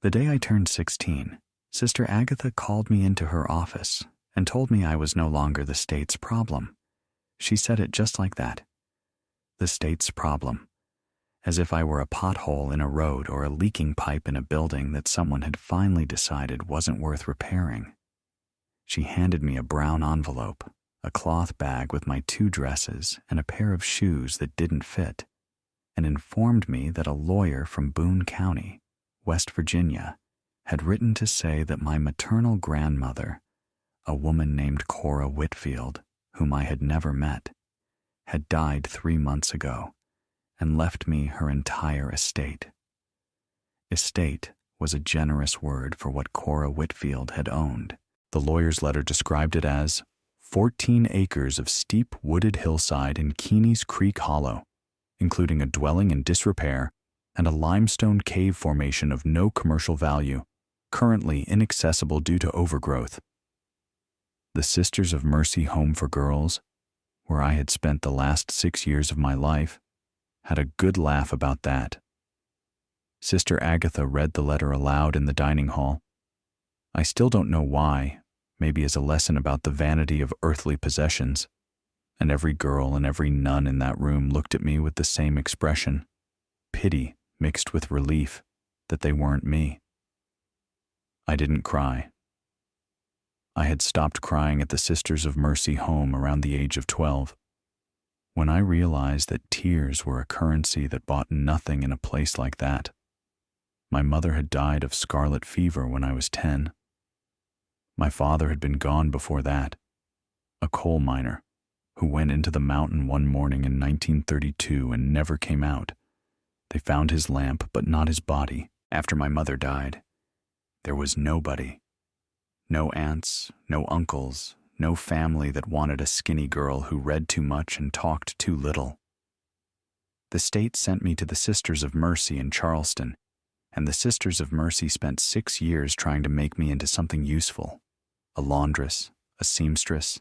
The day I turned 16, Sister Agatha called me into her office and told me I was no longer the state's problem. She said it just like that. The state's problem. As if I were a pothole in a road or a leaking pipe in a building that someone had finally decided wasn't worth repairing. She handed me a brown envelope, a cloth bag with my 2 dresses and a pair of shoes that didn't fit, and informed me that a lawyer from Boone County, West Virginia, had written to say that my maternal grandmother, a woman named Cora Whitfield, whom I had never met, had died 3 months ago and left me her entire estate. Estate was a generous word for what Cora Whitfield had owned. The lawyer's letter described it as 14 acres of steep wooded hillside in Keeney's Creek Hollow, including a dwelling in disrepair and a limestone cave formation of no commercial value, currently inaccessible due to overgrowth. The Sisters of Mercy Home for Girls, where I had spent the last 6 years of my life, had a good laugh about that. Sister Agatha read the letter aloud in the dining hall. I still don't know why, maybe as a lesson about the vanity of earthly possessions, and every girl and every nun in that room looked at me with the same expression, pity mixed with relief that they weren't me. I didn't cry. I had stopped crying at the Sisters of Mercy home around the age of 12. When I realized that tears were a currency that bought nothing in a place like that. My mother had died of scarlet fever when I was 10. My father had been gone before that, a coal miner who went into the mountain one morning in 1932 and never came out. They found his lamp, but not his body. After my mother died, there was nobody. No aunts, no uncles, no family that wanted a skinny girl who read too much and talked too little. The state sent me to the Sisters of Mercy in Charleston, and the Sisters of Mercy spent 6 years trying to make me into something useful. A laundress, a seamstress,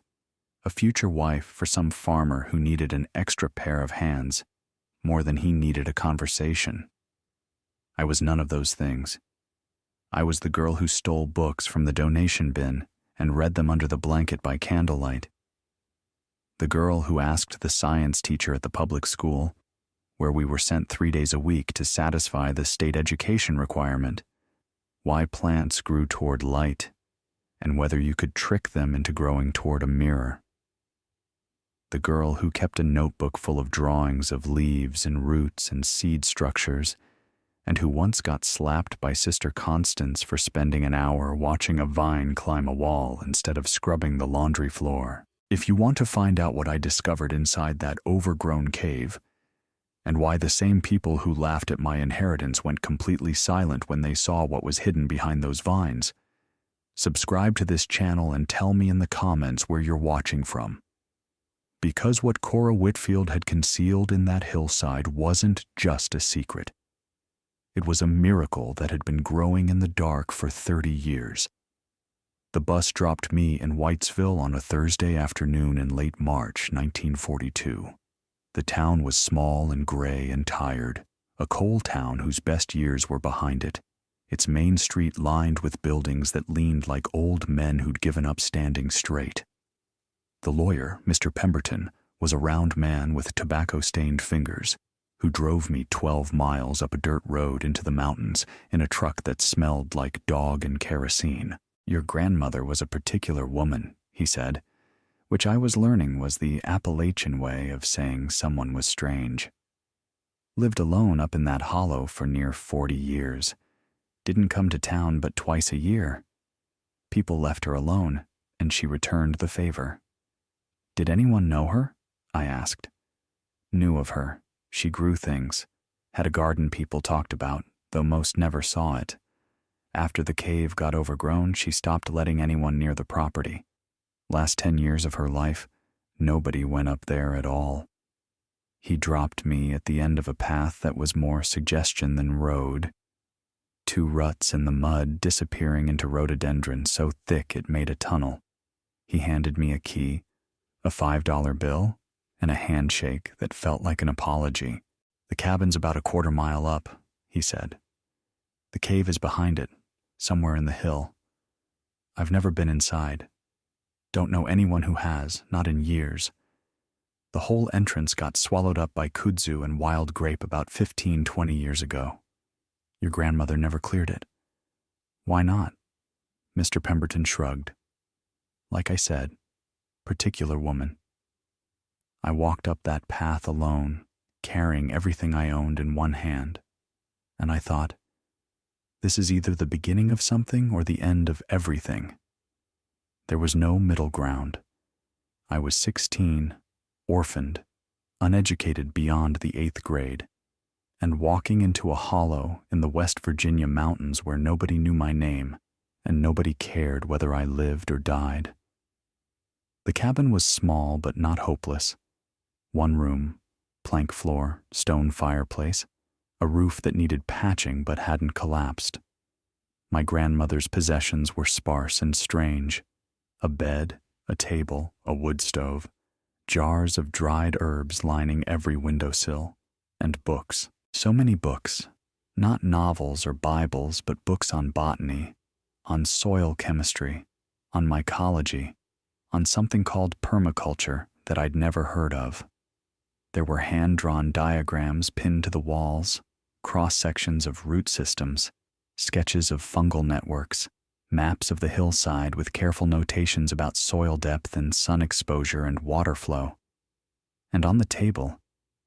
a future wife for some farmer who needed an extra pair of hands more than he needed a conversation. I was none of those things. I was the girl who stole books from the donation bin and read them under the blanket by candlelight. The girl who asked the science teacher at the public school, where we were sent 3 days a week to satisfy the state education requirement, why plants grew toward light and whether you could trick them into growing toward a mirror. The girl who kept a notebook full of drawings of leaves and roots and seed structures, and who once got slapped by Sister Constance for spending an hour watching a vine climb a wall instead of scrubbing the laundry floor. If you want to find out what I discovered inside that overgrown cave, and why the same people who laughed at my inheritance went completely silent when they saw what was hidden behind those vines, subscribe to this channel and tell me in the comments where you're watching from. Because what Cora Whitfield had concealed in that hillside wasn't just a secret. It was a miracle that had been growing in the dark for 30 years. The bus dropped me in Whitesville on a Thursday afternoon in late March 1942. The town was small and gray and tired, a coal town whose best years were behind it, its main street lined with buildings that leaned like old men who'd given up standing straight. The lawyer, Mr. Pemberton, was a round man with tobacco-stained fingers, who drove me 12 miles up a dirt road into the mountains in a truck that smelled like dog and kerosene. Your grandmother was a particular woman, he said, which I was learning was the Appalachian way of saying someone was strange. Lived alone up in that hollow for near 40 years. Didn't come to town but twice a year. People left her alone, and she returned the favor. Did anyone know her? I asked. Knew of her. She grew things. Had a garden people talked about, though most never saw it. After the cave got overgrown, she stopped letting anyone near the property. Last 10 years of her life, nobody went up there at all. He dropped me at the end of a path that was more suggestion than road. 2 ruts in the mud disappearing into rhododendron so thick it made a tunnel. He handed me a key, a $5 bill, and a handshake that felt like an apology. The cabin's about a quarter mile up, he said. The cave is behind it, somewhere in the hill. I've never been inside. Don't know anyone who has, not in years. The whole entrance got swallowed up by kudzu and wild grape about 15-20 years ago. Your grandmother never cleared it. Why not? Mr. Pemberton shrugged. Like I said, particular woman. I walked up that path alone, carrying everything I owned in one hand, and I thought, this is either the beginning of something or the end of everything. There was no middle ground. I was 16, orphaned, uneducated beyond the 8th grade, and walking into a hollow in the West Virginia mountains where nobody knew my name and nobody cared whether I lived or died. The cabin was small but not hopeless. 1 room, plank floor, stone fireplace, a roof that needed patching but hadn't collapsed. My grandmother's possessions were sparse and strange. A bed, a table, a wood stove, jars of dried herbs lining every windowsill, and books. So many books, not novels or Bibles, but books on botany, on soil chemistry, on mycology, on something called permaculture that I'd never heard of. There were hand-drawn diagrams pinned to the walls, cross-sections of root systems, sketches of fungal networks, maps of the hillside with careful notations about soil depth and sun exposure and water flow. And on the table,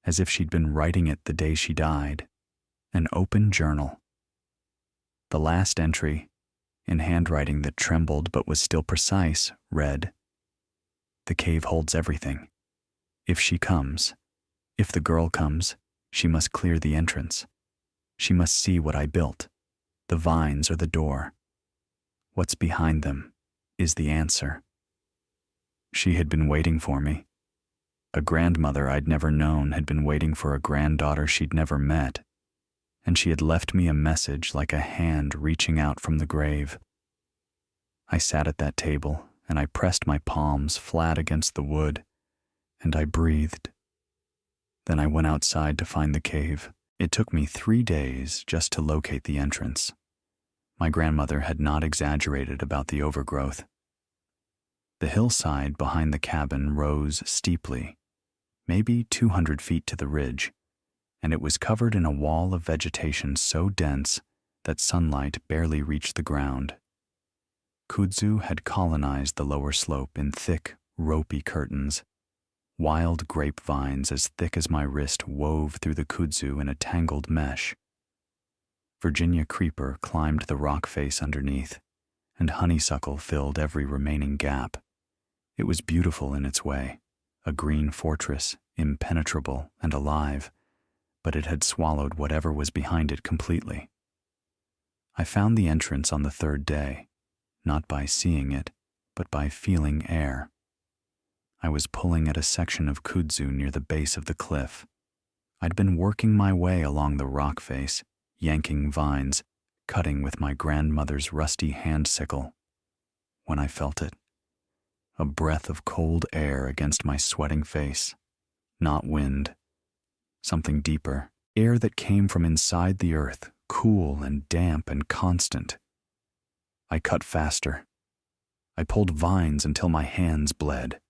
as if she'd been writing it the day she died, an open journal. The last entry, in handwriting that trembled but was still precise, read, "The cave holds everything. If she comes, if the girl comes, she must clear the entrance. She must see what I built. The vines are the door. What's behind them is the answer." She had been waiting for me. A grandmother I'd never known had been waiting for a granddaughter she'd never met, and she had left me a message like a hand reaching out from the grave. I sat at that table, and I pressed my palms flat against the wood, and I breathed. Then I went outside to find the cave. It took me 3 days just to locate the entrance. My grandmother had not exaggerated about the overgrowth. The hillside behind the cabin rose steeply, maybe 200 feet to the ridge, and it was covered in a wall of vegetation so dense that sunlight barely reached the ground. Kudzu had colonized the lower slope in thick, ropey curtains. Wild grapevines as thick as my wrist wove through the kudzu in a tangled mesh. Virginia creeper climbed the rock face underneath, and honeysuckle filled every remaining gap. It was beautiful in its way, a green fortress, impenetrable and alive, but it had swallowed whatever was behind it completely. I found the entrance on the 3rd day, not by seeing it, but by feeling air. I was pulling at a section of kudzu near the base of the cliff. I'd been working my way along the rock face, yanking vines, cutting with my grandmother's rusty hand sickle, when I felt it. A breath of cold air against my sweating face. Not wind. Something deeper. Air that came from inside the earth, cool and damp and constant. I cut faster. I pulled vines until my hands bled.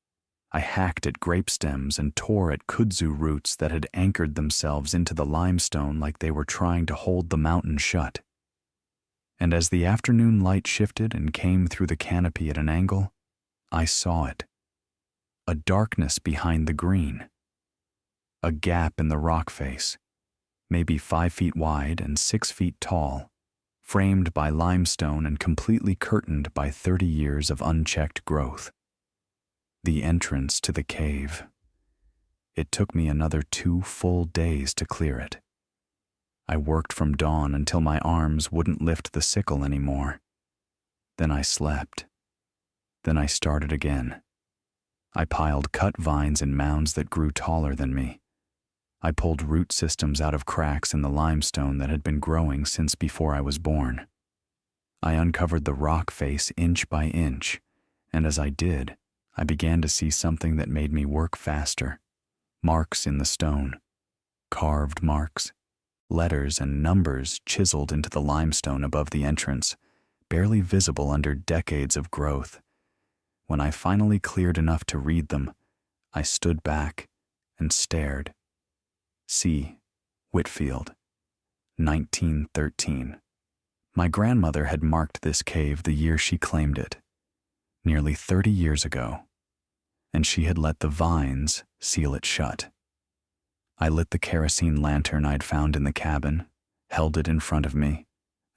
I hacked at grape stems and tore at kudzu roots that had anchored themselves into the limestone like they were trying to hold the mountain shut. And as the afternoon light shifted and came through the canopy at an angle, I saw it. A darkness behind the green. A gap in the rock face, maybe 5 feet wide and 6 feet tall, framed by limestone and completely curtained by 30 years of unchecked growth. The entrance to the cave. It took me another 2 full days to clear it. I worked from dawn until my arms wouldn't lift the sickle anymore. Then I slept. Then I started again. I piled cut vines in mounds that grew taller than me. I pulled root systems out of cracks in the limestone that had been growing since before I was born. I uncovered the rock face inch by inch, and as I did, I began to see something that made me work faster. Marks in the stone. Carved marks. letters and numbers chiseled into the limestone above the entrance, barely visible under decades of growth. When I finally cleared enough to read them, I stood back and stared. C. Whitfield, 1913. My grandmother had marked this cave the year she claimed it, nearly 30 years ago, and she had let the vines seal it shut. I lit the kerosene lantern I'd found in the cabin, held it in front of me,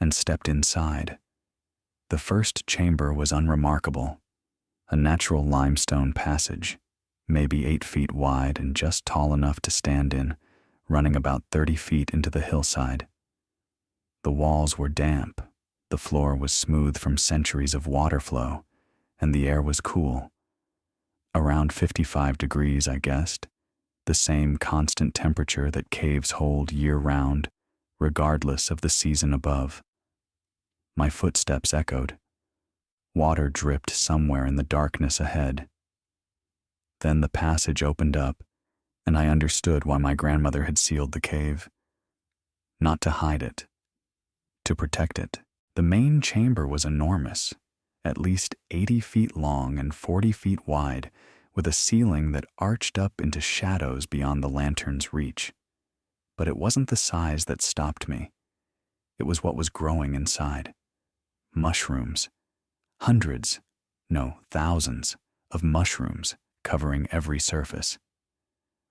and stepped inside. The first chamber was unremarkable, a natural limestone passage, maybe 8 feet wide and just tall enough to stand in, running about 30 feet into the hillside. The walls were damp, the floor was smooth from centuries of water flow, and the air was cool. Around 55 degrees, I guessed, the same constant temperature that caves hold year-round, regardless of the season above. My footsteps echoed. Water dripped somewhere in the darkness ahead. Then the passage opened up, and I understood why my grandmother had sealed the cave. Not to hide it, to protect it. The main chamber was enormous, at least 80 feet long and 40 feet wide, with a ceiling that arched up into shadows beyond the lantern's reach. But it wasn't the size that stopped me. It was what was growing inside. Mushrooms. Hundreds, no, thousands, of mushrooms covering every surface.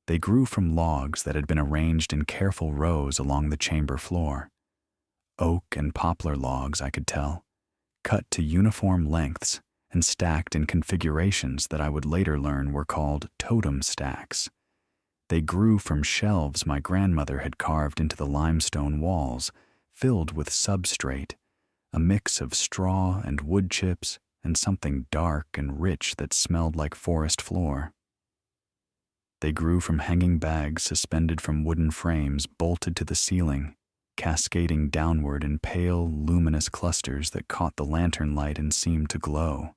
They grew from logs that had been arranged in careful rows along the chamber floor. Oak and poplar logs, I could tell, cut to uniform lengths and stacked in configurations that I would later learn were called totem stacks. They grew from shelves my grandmother had carved into the limestone walls, filled with substrate, a mix of straw and wood chips and something dark and rich that smelled like forest floor. They grew from hanging bags suspended from wooden frames bolted to the ceiling, cascading downward in pale, luminous clusters that caught the lantern light and seemed to glow.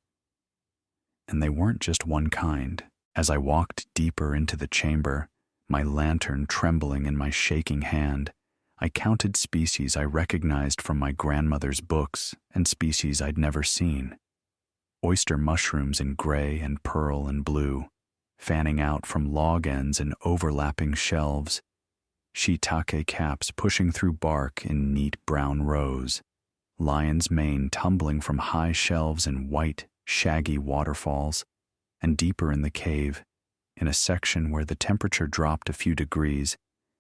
And they weren't just one kind. As I walked deeper into the chamber, my lantern trembling in my shaking hand, I counted species I recognized from my grandmother's books and species I'd never seen. Oyster mushrooms in gray and pearl and blue, fanning out from log ends in overlapping shelves, shiitake caps pushing through bark in neat brown rows, lion's mane tumbling from high shelves in white, shaggy waterfalls, and deeper in the cave, in a section where the temperature dropped a few degrees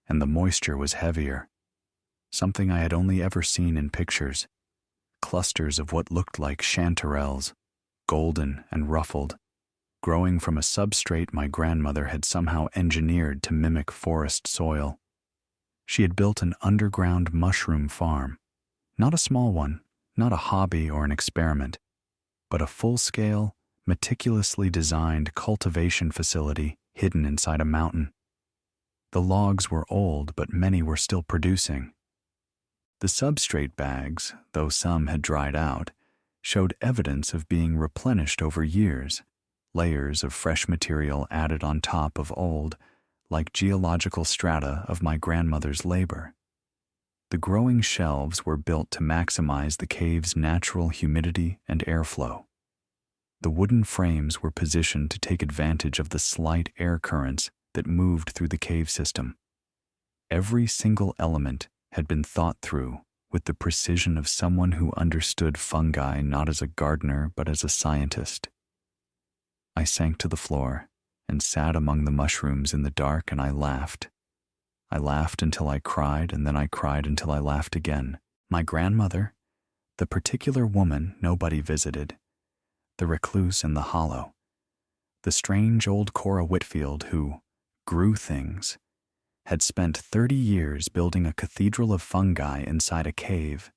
and the moisture was heavier. Something I had only ever seen in pictures. Clusters of what looked like chanterelles, golden and ruffled, growing from a substrate my grandmother had somehow engineered to mimic forest soil. She had built an underground mushroom farm, not a small one, not a hobby or an experiment, but a full-scale, meticulously designed cultivation facility hidden inside a mountain. The logs were old, but many were still producing. The substrate bags, though some had dried out, showed evidence of being replenished over years, layers of fresh material added on top of old, like geological strata of my grandmother's labor. The growing shelves were built to maximize the cave's natural humidity and airflow. The wooden frames were positioned to take advantage of the slight air currents that moved through the cave system. Every single element had been thought through with the precision of someone who understood fungi not as a gardener but as a scientist. I sank to the floor and sat among the mushrooms in the dark, and I laughed. I laughed until I cried, and then I cried until I laughed again. My grandmother, the particular woman nobody visited, the recluse in the hollow, the strange old Cora Whitfield who grew things, had spent 30 years building a cathedral of fungi inside a cave,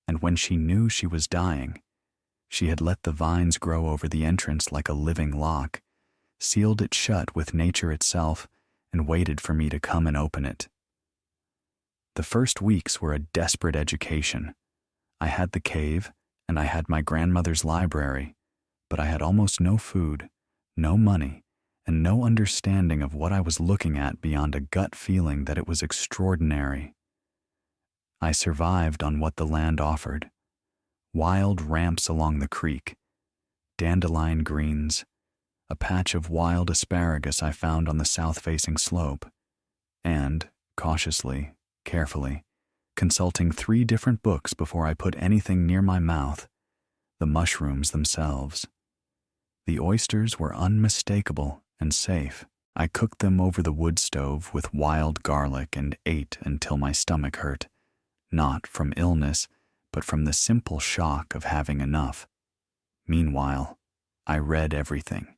and when she knew she was dying, she had let the vines grow over the entrance like a living lock, sealed it shut with nature itself, and waited for me to come and open it. The first weeks were a desperate education. I had the cave, and I had my grandmother's library, but I had almost no food, no money, and no understanding of what I was looking at beyond a gut feeling that it was extraordinary, I survived on what the land offered. Wild ramps along the creek, dandelion greens, a patch of wild asparagus I found on the south-facing slope, and, cautiously, carefully, consulting 3 different books before I put anything near my mouth, the mushrooms themselves. The oysters were unmistakable and safe. I cooked them over the wood stove with wild garlic and ate until my stomach hurt, not from illness, but from the simple shock of having enough. Meanwhile, I read everything.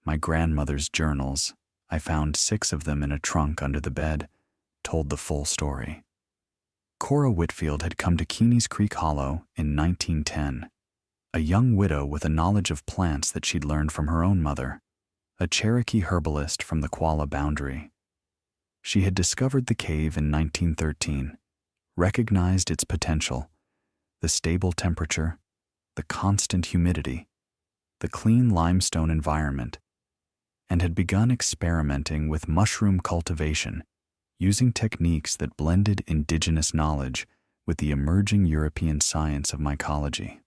My grandmother's journals, I found 6 of them in a trunk under the bed, told the full story. Cora Whitfield had come to Keeney's Creek Hollow in 1910, a young widow with a knowledge of plants that she'd learned from her own mother, a Cherokee herbalist from the Qualla boundary. She had discovered the cave in 1913, recognized its potential, the stable temperature, the constant humidity, the clean limestone environment, and had begun experimenting with mushroom cultivation, using techniques that blended indigenous knowledge with the emerging European science of mycology.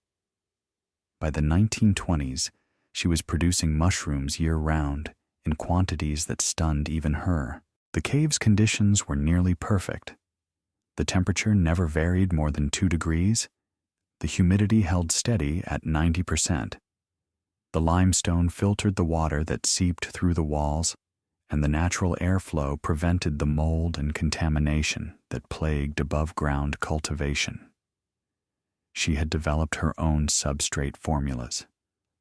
By the 1920s, she was producing mushrooms year-round in quantities that stunned even her. The cave's conditions were nearly perfect. The temperature never varied more than 2 degrees. The humidity held steady at 90%. The limestone filtered the water that seeped through the walls, and the natural airflow prevented the mold and contamination that plagued above-ground cultivation. She had developed her own substrate formulas,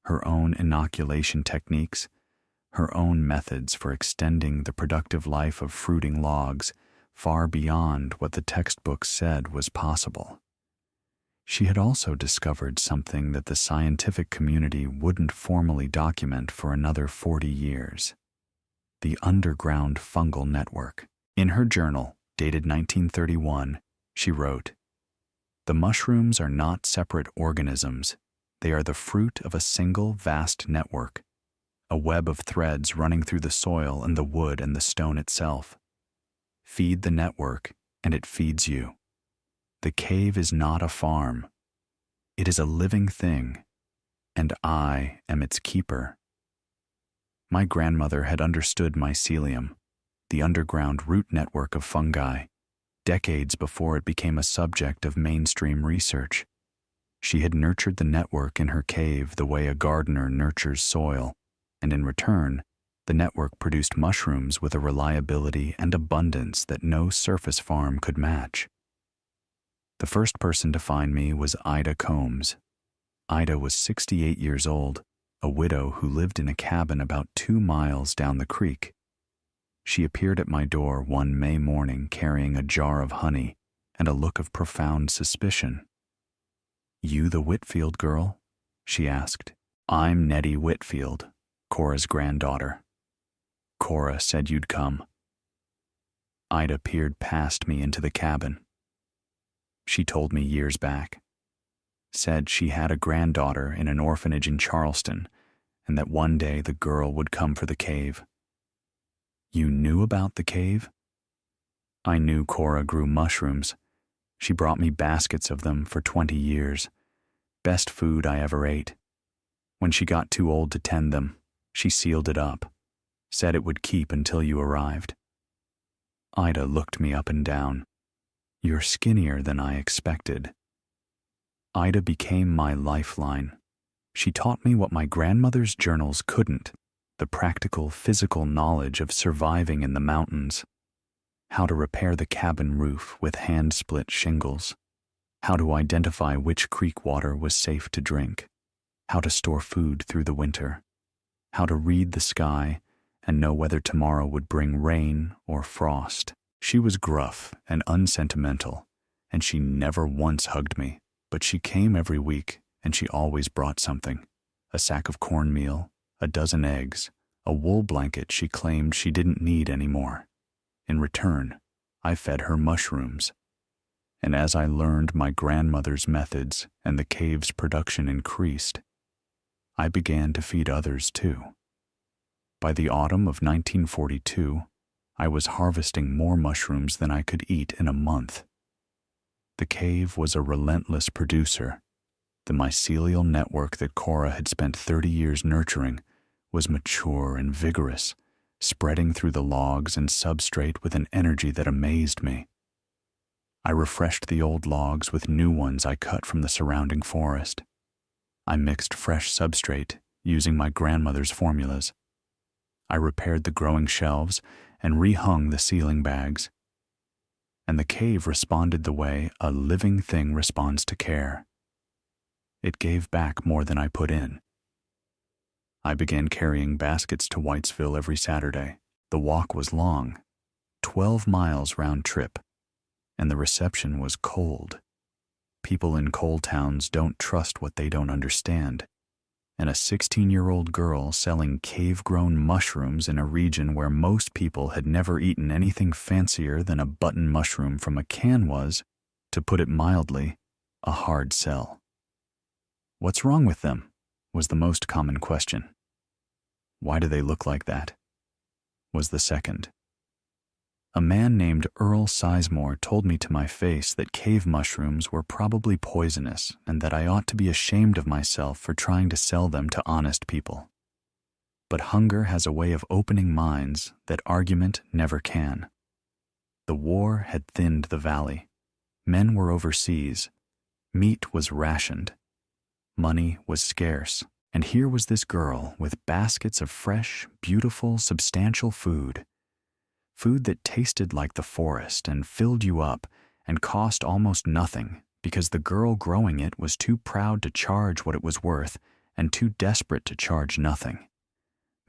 her own inoculation techniques, her own methods for extending the productive life of fruiting logs far beyond what the textbooks said was possible. She had also discovered something that the scientific community wouldn't formally document for another 40 years: the underground fungal network. In her journal, dated 1931, she wrote, "The mushrooms are not separate organisms. They are the fruit of a single vast network, a web of threads running through the soil and the wood and the stone itself. Feed the network, and it feeds you. The cave is not a farm. It is a living thing, and I am its keeper." My grandmother had understood mycelium, the underground root network of fungi, decades before it became a subject of mainstream research. She had nurtured the network in her cave the way a gardener nurtures soil, and in return, the network produced mushrooms with a reliability and abundance that no surface farm could match. The first person to find me was Ida Combs. Ida was 68 years old, a widow who lived in a cabin about 2 miles down the creek. She appeared at my door one May morning carrying a jar of honey and a look of profound suspicion. "You the Whitfield girl?" she asked. "I'm Nettie Whitfield, Cora's granddaughter. Cora said you'd come." Ida peered past me into the cabin. She told me years back. Said she had a granddaughter in an orphanage in Charleston, and that one day the girl would come for the cave. "You knew about the cave?" "I knew Cora grew mushrooms. She brought me baskets of them for 20 years. Best food I ever ate. When she got too old to tend them, she sealed it up. Said it would keep until you arrived." Ida looked me up and down. "You're skinnier than I expected." Ida became my lifeline. She taught me what my grandmother's journals couldn't, the practical physical knowledge of surviving in the mountains. How to repair the cabin roof with hand-split shingles. How to identify which creek water was safe to drink. How to store food through the winter. How to read the sky and know whether tomorrow would bring rain or frost. She was gruff and unsentimental, and she never once hugged me, but she came every week, and she always brought something: a sack of cornmeal, a dozen eggs, a wool blanket she claimed she didn't need anymore. In return, I fed her mushrooms. And as I learned my grandmother's methods and the cave's production increased, I began to feed others too. By the autumn of 1942, I was harvesting more mushrooms than I could eat in a month. The cave was a relentless producer. The mycelial network that Cora had spent 30 years nurturing was mature and vigorous, spreading through the logs and substrate with an energy that amazed me. I refreshed the old logs with new ones I cut from the surrounding forest. I mixed fresh substrate using my grandmother's formulas. I repaired the growing shelves and rehung the ceiling bags. And the cave responded the way a living thing responds to care. It gave back more than I put in. I began carrying baskets to Whitesville every Saturday. The walk was long, 12 miles round trip, and the reception was cold. People in coal towns don't trust what they don't understand, and a 16-year-old girl selling cave-grown mushrooms in a region where most people had never eaten anything fancier than a button mushroom from a can was, to put it mildly, a hard sell. "What's wrong with them?" was the most common question. "Why do they look like that?" was the second. A man named Earl Sizemore told me to my face that cave mushrooms were probably poisonous and that I ought to be ashamed of myself for trying to sell them to honest people. But hunger has a way of opening minds that argument never can. The war had thinned the valley. Men were overseas. Meat was rationed. Money was scarce. And here was this girl with baskets of fresh, beautiful, substantial food. Food that tasted like the forest and filled you up and cost almost nothing because the girl growing it was too proud to charge what it was worth and too desperate to charge nothing.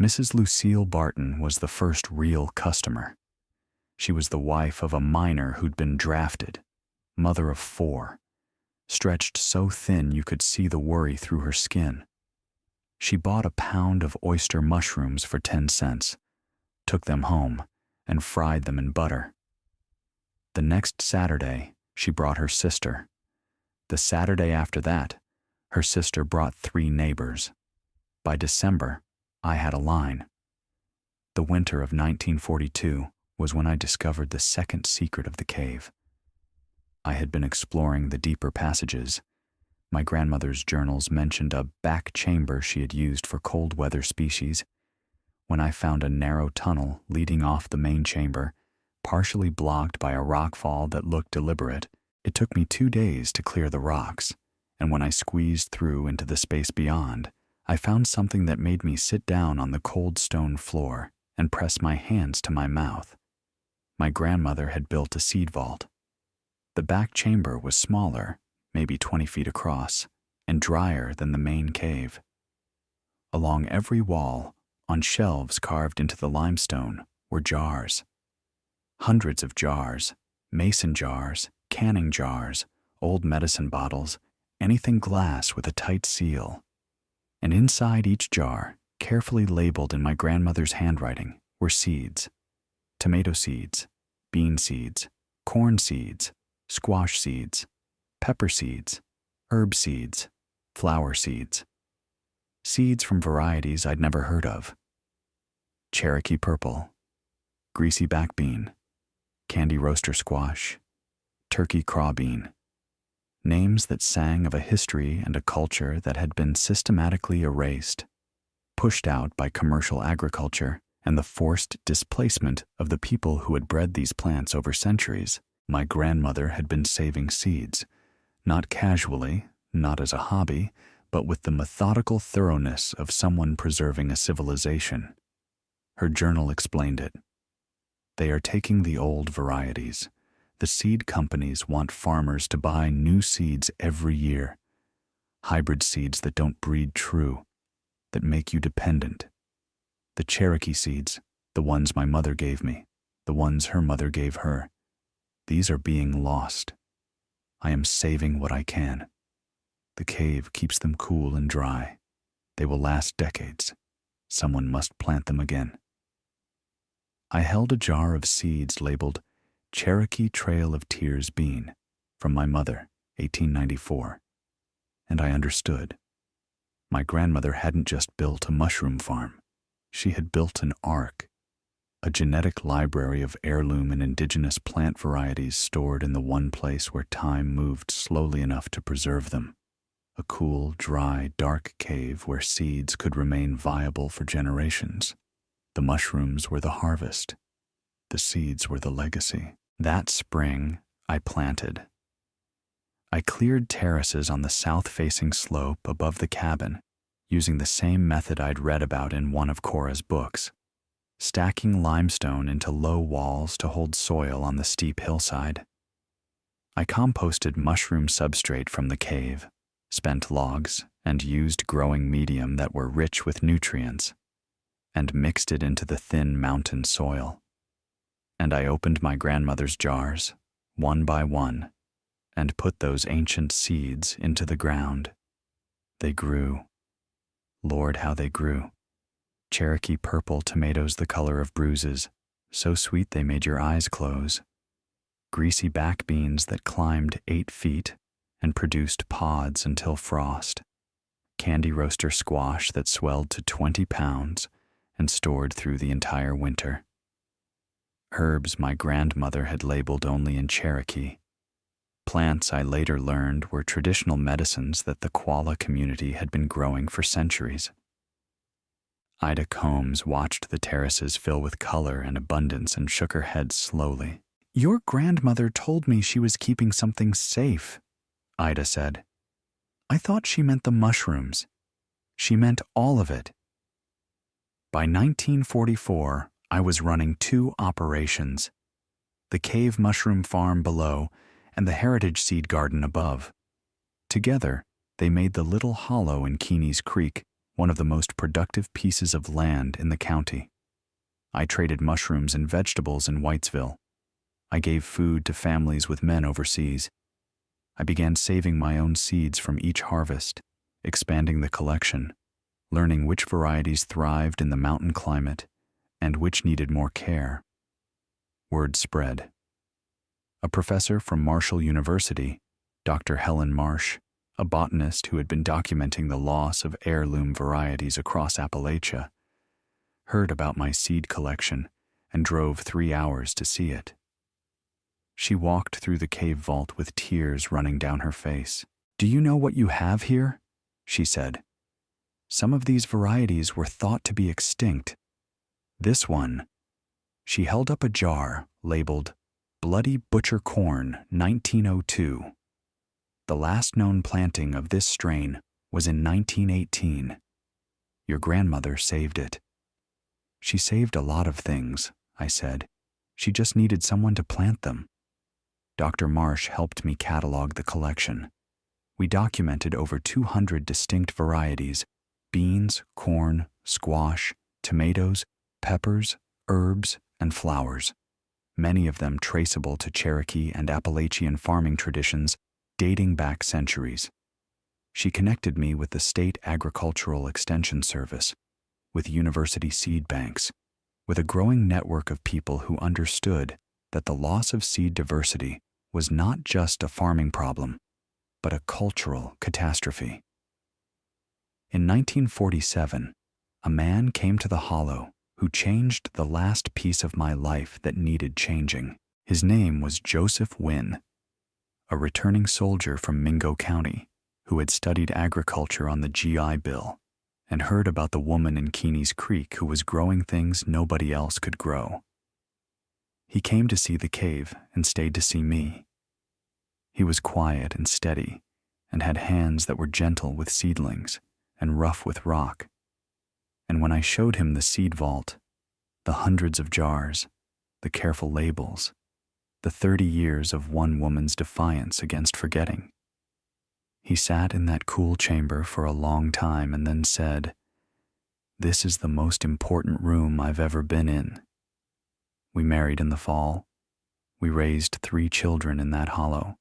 Mrs. Lucille Barton was the first real customer. She was the wife of a miner who'd been drafted, mother of 4, stretched so thin you could see the worry through her skin. She bought a pound of oyster mushrooms for 10 cents, took them home, and fried them in butter. The next Saturday, she brought her sister. The Saturday after that, her sister brought 3 neighbors. By December, I had a line. The winter of 1942 was when I discovered the second secret of the cave. I had been exploring the deeper passages. My grandmother's journals mentioned a back chamber she had used for cold weather species. When I found a narrow tunnel leading off the main chamber, partially blocked by a rockfall that looked deliberate, it took me 2 days to clear the rocks, and when I squeezed through into the space beyond, I found something that made me sit down on the cold stone floor and press my hands to my mouth. My grandmother had built a seed vault. The back chamber was smaller, maybe 20 feet across, and drier than the main cave. Along every wall, on shelves carved into the limestone, were jars. Hundreds of jars, mason jars, canning jars, old medicine bottles, anything glass with a tight seal. And inside each jar, carefully labeled in my grandmother's handwriting, were seeds. Tomato seeds, bean seeds, corn seeds, squash seeds, pepper seeds, herb seeds, flower seeds. Seeds from varieties I'd never heard of. Cherokee purple, greasy back bean, candy roaster squash, turkey craw bean. Names that sang of a history and a culture that had been systematically erased, pushed out by commercial agriculture and the forced displacement of the people who had bred these plants over centuries. My grandmother had been saving seeds, not casually, not as a hobby, but with the methodical thoroughness of someone preserving a civilization. Her journal explained it. They are taking the old varieties. The seed companies want farmers to buy new seeds every year. Hybrid seeds that don't breed true, that make you dependent. The Cherokee seeds, the ones my mother gave me, the ones her mother gave her, these are being lost. I am saving what I can. The cave keeps them cool and dry. They will last decades. Someone must plant them again. I held a jar of seeds labeled Cherokee Trail of Tears bean from my mother, 1894. And I understood. My grandmother hadn't just built a mushroom farm. She had built an ark. a genetic library of heirloom and indigenous plant varieties stored in the one place where time moved slowly enough to preserve them. A cool, dry, dark cave where seeds could remain viable for generations. The mushrooms were the harvest. The seeds were the legacy. That spring, I planted. I cleared terraces on the south-facing slope above the cabin, using the same method I'd read about in one of Cora's books, stacking limestone into low walls to hold soil on the steep hillside. I composted mushroom substrate from the cave, spent logs, and used growing medium that were rich with nutrients, and mixed it into the thin mountain soil. And I opened my grandmother's jars, one by one, and put those ancient seeds into the ground. They grew. Lord, how they grew. Cherokee purple tomatoes the color of bruises, so sweet they made your eyes close. Greasy back beans that climbed 8 feet and produced pods until frost. Candy roaster squash that swelled to 20 pounds and stored through the entire winter. Herbs my grandmother had labeled only in Cherokee. Plants I later learned were traditional medicines that the koala community had been growing for centuries. Ida Combs watched the terraces fill with color and abundance and shook her head slowly. "Your grandmother told me she was keeping something safe," Ida said. "I thought she meant the mushrooms. She meant all of it." By 1944, I was running 2 operations, the cave mushroom farm below and the heritage seed garden above. Together, they made the little hollow in Keeney's Creek one of the most productive pieces of land in the county. I traded mushrooms and vegetables in Whitesville. I gave food to families with men overseas. I began saving my own seeds from each harvest, expanding the collection, learning which varieties thrived in the mountain climate and which needed more care. Word spread. A professor from Marshall University, Dr. Helen Marsh, a botanist who had been documenting the loss of heirloom varieties across Appalachia, heard about my seed collection and drove 3 hours to see it. She walked through the cave vault with tears running down her face. "Do you know what you have here?" she said. "Some of these varieties were thought to be extinct. This one," she held up a jar labeled Bloody Butcher Corn 1902. The last known planting of this strain was in 1918. Your grandmother saved it. "She saved a lot of things," I said. "She just needed someone to plant them." Dr. Marsh helped me catalog the collection. We documented over 200 distinct varieties: beans, corn, squash, tomatoes, peppers, herbs, and flowers, many of them traceable to Cherokee and Appalachian farming traditions dating back centuries. She connected me with the State Agricultural Extension Service, with university seed banks, with a growing network of people who understood that the loss of seed diversity was not just a farming problem, but a cultural catastrophe. In 1947, a man came to the hollow who changed the last piece of my life that needed changing. His name was Joseph Wynn, a returning soldier from Mingo County who had studied agriculture on the GI Bill and heard about the woman in Keeney's Creek who was growing things nobody else could grow. He came to see the cave and stayed to see me. He was quiet and steady and had hands that were gentle with seedlings and rough with rock. And when I showed him the seed vault, the hundreds of jars, the careful labels, the 30 years of one woman's defiance against forgetting, he sat in that cool chamber for a long time and then said, "This is the most important room I've ever been in." We married in the fall. We raised 3 children in that hollow,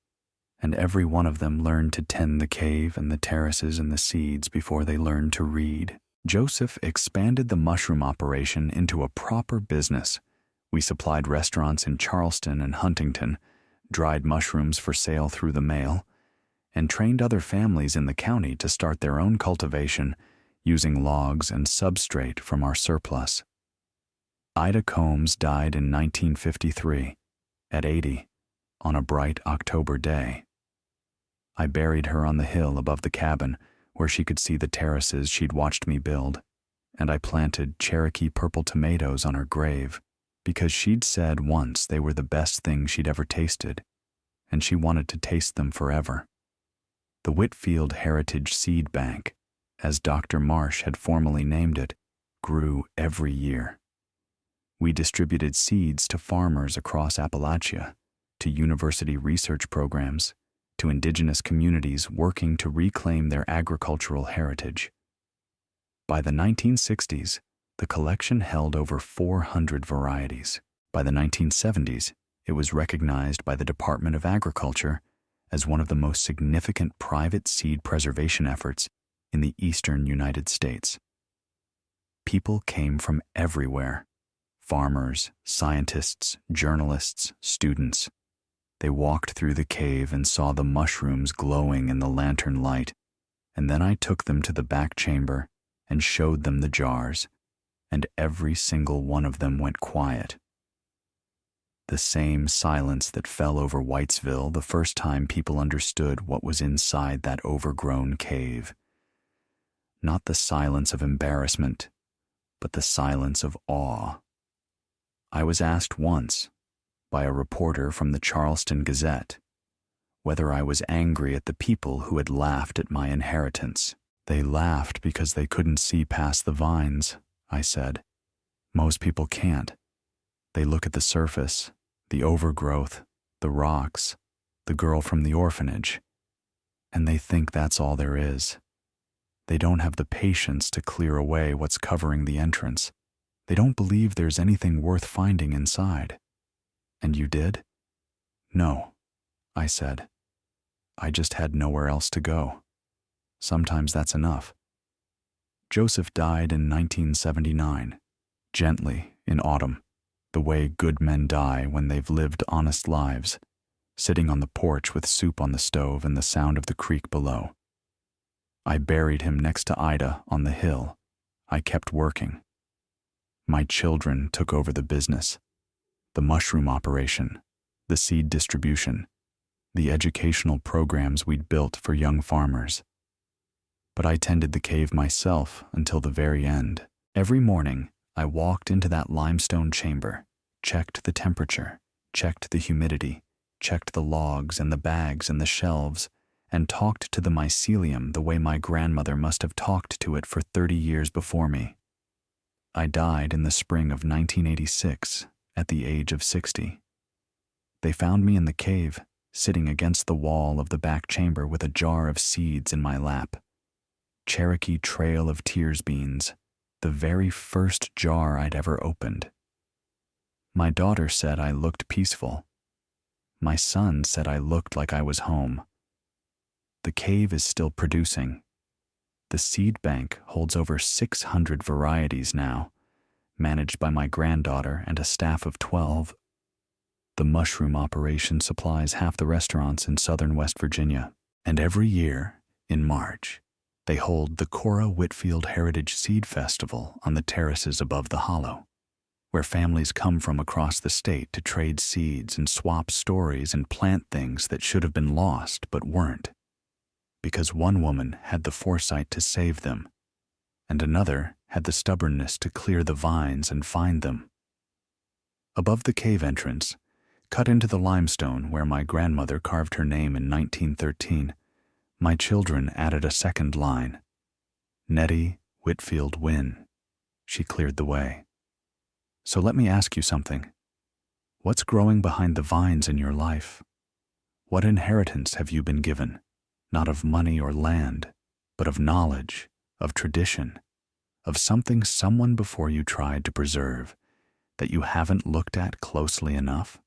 and every one of them learned to tend the cave and the terraces and the seeds before they learned to read. Joseph expanded the mushroom operation into a proper business. We supplied restaurants in Charleston and Huntington, dried mushrooms for sale through the mail, and trained other families in the county to start their own cultivation using logs and substrate from our surplus. Ida Combs died in 1953, at 80, on a bright October day. I buried her on the hill above the cabin where she could see the terraces she'd watched me build, and I planted Cherokee purple tomatoes on her grave because she'd said once they were the best thing she'd ever tasted, and she wanted to taste them forever. The Whitfield Heritage Seed Bank, as Dr. Marsh had formally named it, grew every year. We distributed seeds to farmers across Appalachia, to university research programs, to indigenous communities working to reclaim their agricultural heritage. By the 1960s, the collection held over 400 varieties. By the 1970s, it was recognized by the Department of Agriculture as one of the most significant private seed preservation efforts in the eastern United States. People came from everywhere: farmers, scientists, journalists, students. They walked through the cave and saw the mushrooms glowing in the lantern light, and then I took them to the back chamber and showed them the jars, and every single one of them went quiet. The same silence that fell over Whitesville the first time people understood what was inside that overgrown cave. Not the silence of embarrassment, but the silence of awe. I was asked once, by a reporter from the Charleston Gazette, whether I was angry at the people who had laughed at my inheritance. They laughed because they couldn't see past the vines, I said. Most people can't. They look at the surface, the overgrowth, the rocks, the girl from the orphanage, and they think that's all there is. They don't have the patience to clear away what's covering the entrance. They don't believe there's anything worth finding inside. And you did? No, I said. I just had nowhere else to go. Sometimes that's enough. Joseph died in 1979, gently, in autumn, the way good men die when they've lived honest lives, sitting on the porch with soup on the stove and the sound of the creek below. I buried him next to Ida on the hill. I kept working. My children took over the business. The mushroom operation, the seed distribution, the educational programs we'd built for young farmers. But I tended the cave myself until the very end. Every morning, I walked into that limestone chamber, checked the temperature, checked the humidity, checked the logs and the bags and the shelves, and talked to the mycelium the way my grandmother must have talked to it for 30 years before me. I died in the spring of 1986, at the age of 60. They found me in the cave, sitting against the wall of the back chamber with a jar of seeds in my lap. Cherokee Trail of Tears beans, the very first jar I'd ever opened. My daughter said I looked peaceful. My son said I looked like I was home. The cave is still producing. The seed bank holds over 600 varieties now, managed by my granddaughter and a staff of 12. The mushroom operation supplies half the restaurants in southern West Virginia, and every year, in March, they hold the Cora Whitfield Heritage Seed Festival on the terraces above the hollow, where families come from across the state to trade seeds and swap stories and plant things that should have been lost but weren't, because one woman had the foresight to save them, and another had the stubbornness to clear the vines and find them. Above the cave entrance, cut into the limestone where my grandmother carved her name in 1913, my children added a second line. Nettie Whitfield Wynne. She cleared the way. So let me ask you something. What's growing behind the vines in your life? What inheritance have you been given? Not of money or land, but of knowledge, of tradition, of something someone before you tried to preserve that you haven't looked at closely enough?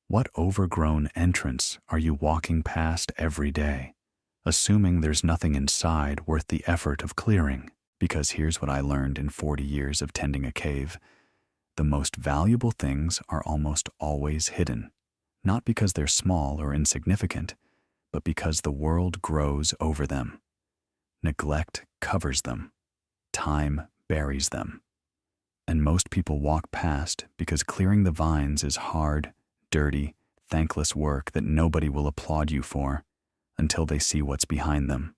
What overgrown entrance are you walking past every day, assuming there's nothing inside worth the effort of clearing? Because here's what I learned in 40 years of tending a cave. The most valuable things are almost always hidden, not because they're small or insignificant, but because the world grows over them. Neglect covers them. Time buries them. And most people walk past because clearing the vines is hard, dirty, thankless work that nobody will applaud you for until they see what's behind them.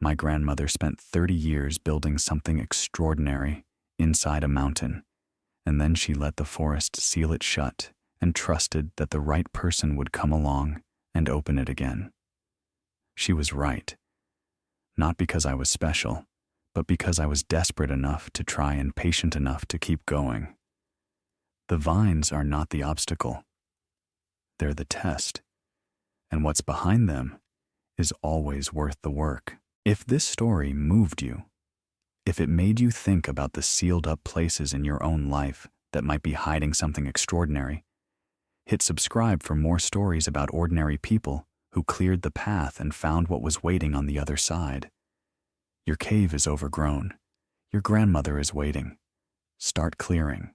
My grandmother spent 30 years building something extraordinary inside a mountain, and then she let the forest seal it shut and trusted that the right person would come along and open it again. She was right, not because I was special, but because I was desperate enough to try and patient enough to keep going. The vines are not the obstacle. They're the test, and what's behind them is always worth the work. If this story moved you, if it made you think about the sealed-up places in your own life that might be hiding something extraordinary, hit subscribe for more stories about ordinary people who cleared the path and found what was waiting on the other side. Your cave is overgrown. Your grandmother is waiting. Start clearing.